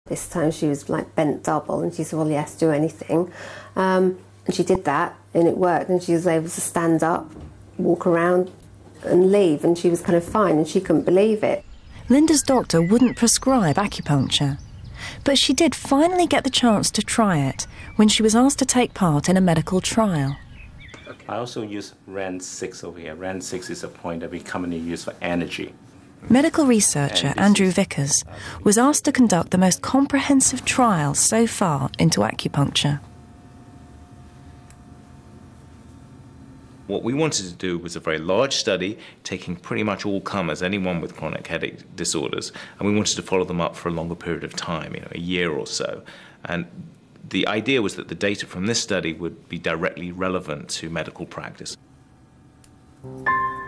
This time she was like bent double and she said, well, yes, do anything. And she did that and it worked, and she was able to stand up, walk around and leave, and she was kind of fine, and she couldn't believe it. Linda's doctor wouldn't prescribe acupuncture, but she did finally get the chance to try it when she was asked to take part in a medical trial. I also use RAND6 over here. RAND6 is a point that we commonly use for energy. Medical researcher Andrew Vickers was asked to conduct the most comprehensive trial so far into acupuncture. What we wanted to do was a very large study, taking pretty much all comers, anyone with chronic headache disorders, and we wanted to follow them up for a longer period of time, a year or so. And the idea was that the data from this study would be directly relevant to medical practice.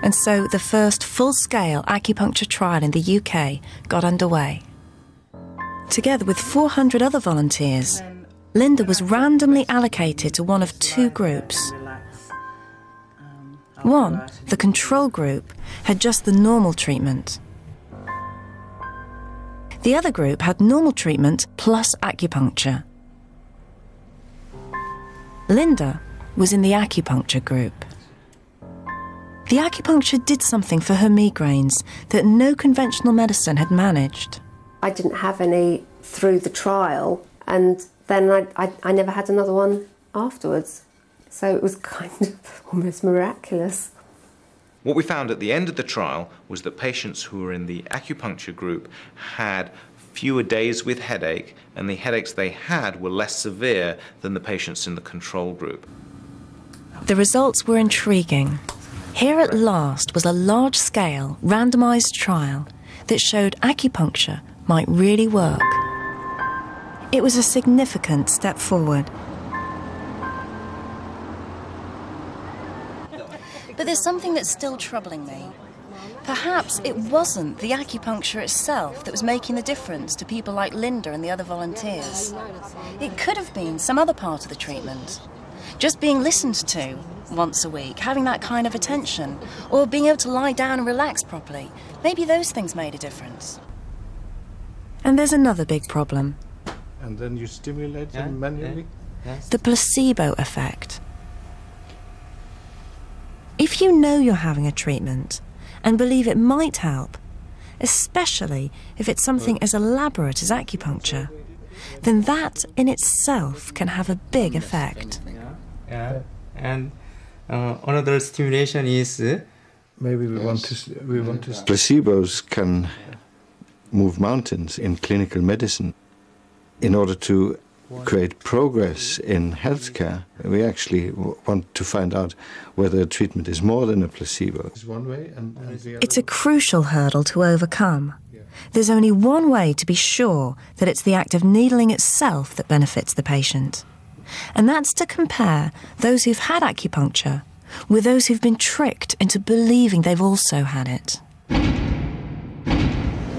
And so the first full-scale acupuncture trial in the UK got underway. Together with 400 other volunteers, Linda was randomly allocated to one of two groups. One, the control group, had just the normal treatment. The other group had normal treatment plus acupuncture. Linda was in the acupuncture group. The acupuncture did something for her migraines that no conventional medicine had managed. I didn't have any through the trial, and then I never had another one afterwards. So it was kind of almost miraculous. What we found at the end of the trial was that patients who were in the acupuncture group had fewer days with headache, and the headaches they had were less severe than the patients in the control group. The results were intriguing. Here at last was a large-scale, randomised trial that showed acupuncture might really work. It was a significant step forward. But there's something that's still troubling me. Perhaps it wasn't the acupuncture itself that was making the difference to people like Linda and the other volunteers. It could have been some other part of the treatment. Just being listened to once a week, having that kind of attention, or being able to lie down and relax properly. Maybe those things made a difference. And there's another big problem. And then you stimulate them manually? The placebo effect. If you know you're having a treatment and believe it might help, especially if it's something as elaborate as acupuncture, then that in itself can have a big effect. And another stimulation is maybe we want to. Placebos can move mountains in clinical medicine. In order to create progress in healthcare, we actually want to find out whether a treatment is more than a placebo. It's a crucial hurdle to overcome. There's only one way to be sure that it's the act of needling itself that benefits the patient. And that's to compare those who've had acupuncture with those who've been tricked into believing they've also had it.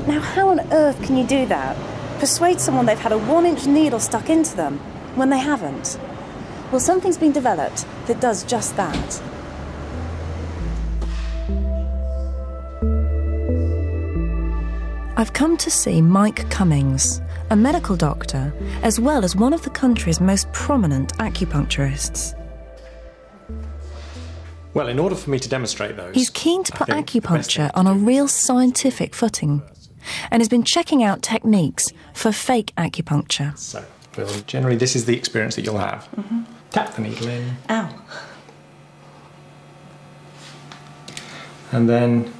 Now, how on earth can you do that? Persuade someone they've had a 1-inch needle stuck into them when they haven't? Well, something's been developed that does just that. I've come to see Mike Cummings, a medical doctor, as well as one of the country's most prominent acupuncturists. Well, in order for me to demonstrate those... He's keen to put acupuncture on a real scientific footing and has been checking out techniques for fake acupuncture. So, generally this is the experience that you'll have. Tap the needle in. Ow. And then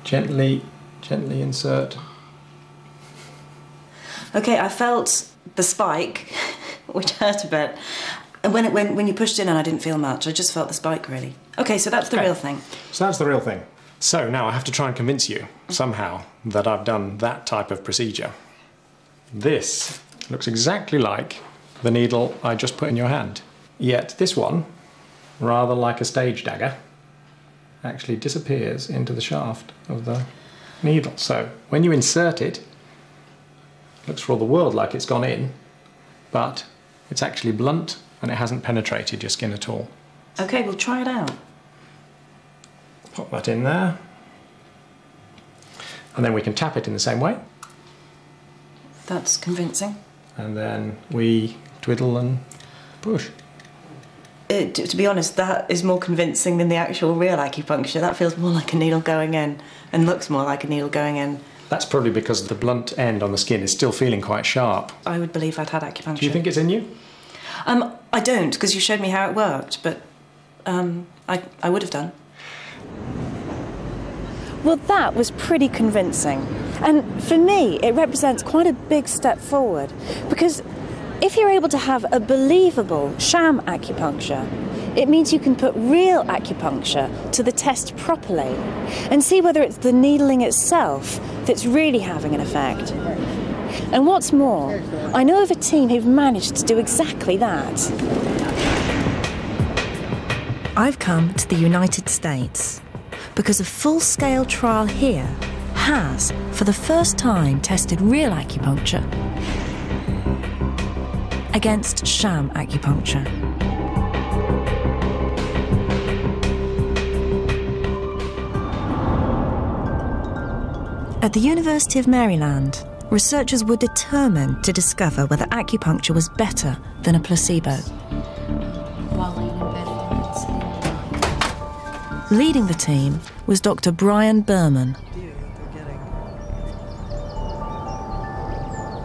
gently insert. Okay, I felt the spike, which hurt a bit. And when you pushed in and I didn't feel much, I just felt the spike really. Okay, so that's the real thing. So that's the real thing. So now I have to try and convince you, somehow, that I've done that type of procedure. This looks exactly like the needle I just put in your hand. Yet this one, rather like a stage dagger, actually disappears into the shaft of the needle. So when you insert it, it looks for all the world like it's gone in, but it's actually blunt and it hasn't penetrated your skin at all. Okay, we'll try it out. Pop that in there. And then we can tap it in the same way. That's convincing. And then we twiddle and push. To be honest, that is more convincing than the actual real acupuncture. That feels more like a needle going in and looks more like a needle going in. That's probably because the blunt end on the skin is still feeling quite sharp. I would believe I'd had acupuncture. Do you think it's in you? I don't, because you showed me how it worked, but I would have done. Well, that was pretty convincing. And for me, it represents quite a big step forward, because if you're able to have a believable sham acupuncture, it means you can put real acupuncture to the test properly and see whether it's the needling itself that's really having an effect. And what's more, I know of a team who've managed to do exactly that. I've come to the United States because a full-scale trial here has, for the first time, tested real acupuncture against sham acupuncture. At the University of Maryland, researchers were determined to discover whether acupuncture was better than a placebo. Leading the team was Dr. Brian Berman.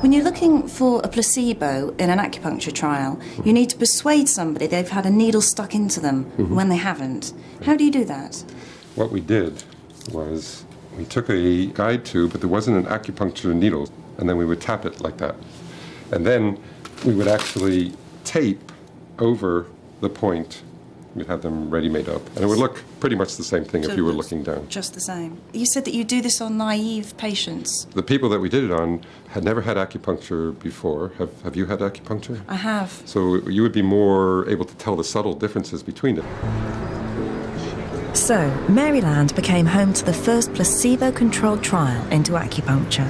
When you're looking for a placebo in an acupuncture trial, you need to persuade somebody they've had a needle stuck into them when they haven't. How do you do that? What we did was we took a guide tube, but there wasn't an acupuncture needle, and then we would tap it like that. And then we would actually tape over the point. We'd have them ready-made up. And it would look pretty much the same thing if you were looking down. Just the same. You said that you do this on naive patients. The people that we did it on had never had acupuncture before. Have you had acupuncture? I have. So you would be more able to tell the subtle differences between it. So, Maryland became home to the first placebo-controlled trial into acupuncture.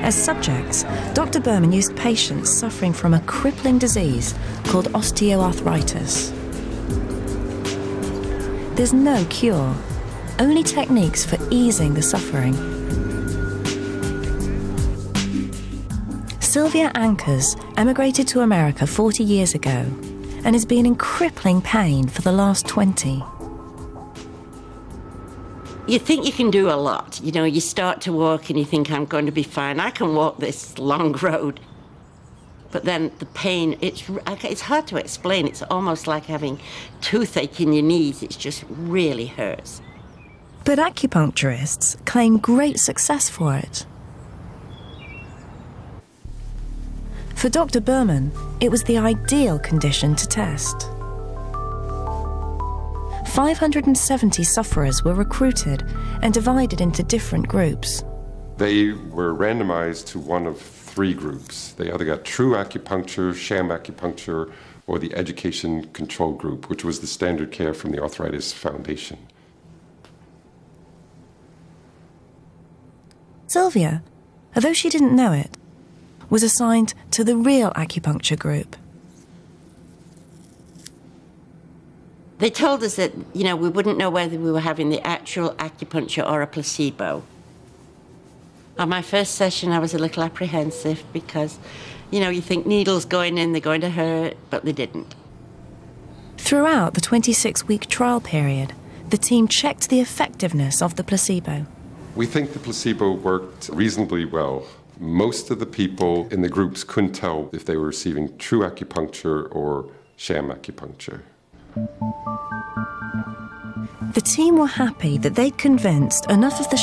As subjects, Dr. Berman used patients suffering from a crippling disease called osteoarthritis. There's no cure, only techniques for easing the suffering. Sylvia Ankers emigrated to America 40 years ago and has been in crippling pain for the last 20. You think you can do a lot. You know, you start to walk and you think, I'm going to be fine. I can walk this long road. But then the pain, it's hard to explain. It's almost like having toothache in your knees. It just really hurts. But acupuncturists claim great success for it. For Dr. Berman, it was the ideal condition to test. 570 sufferers were recruited and divided into different groups. They were randomized to one of 3 groups. They either got true acupuncture, sham acupuncture, or the education control group, which was the standard care from the Arthritis Foundation. Sylvia, although she didn't know it, was assigned to the real acupuncture group. They told us that, you know, we wouldn't know whether we were having the actual acupuncture or a placebo. On my first session, I was a little apprehensive because, you know, you think needles going in, they're going to hurt, but they didn't. Throughout the 26-week trial period, the team checked the effectiveness of the placebo. We think the placebo worked reasonably well. Most of the people in the groups couldn't tell if they were receiving true acupuncture or sham acupuncture. The team were happy that they'd convinced enough of the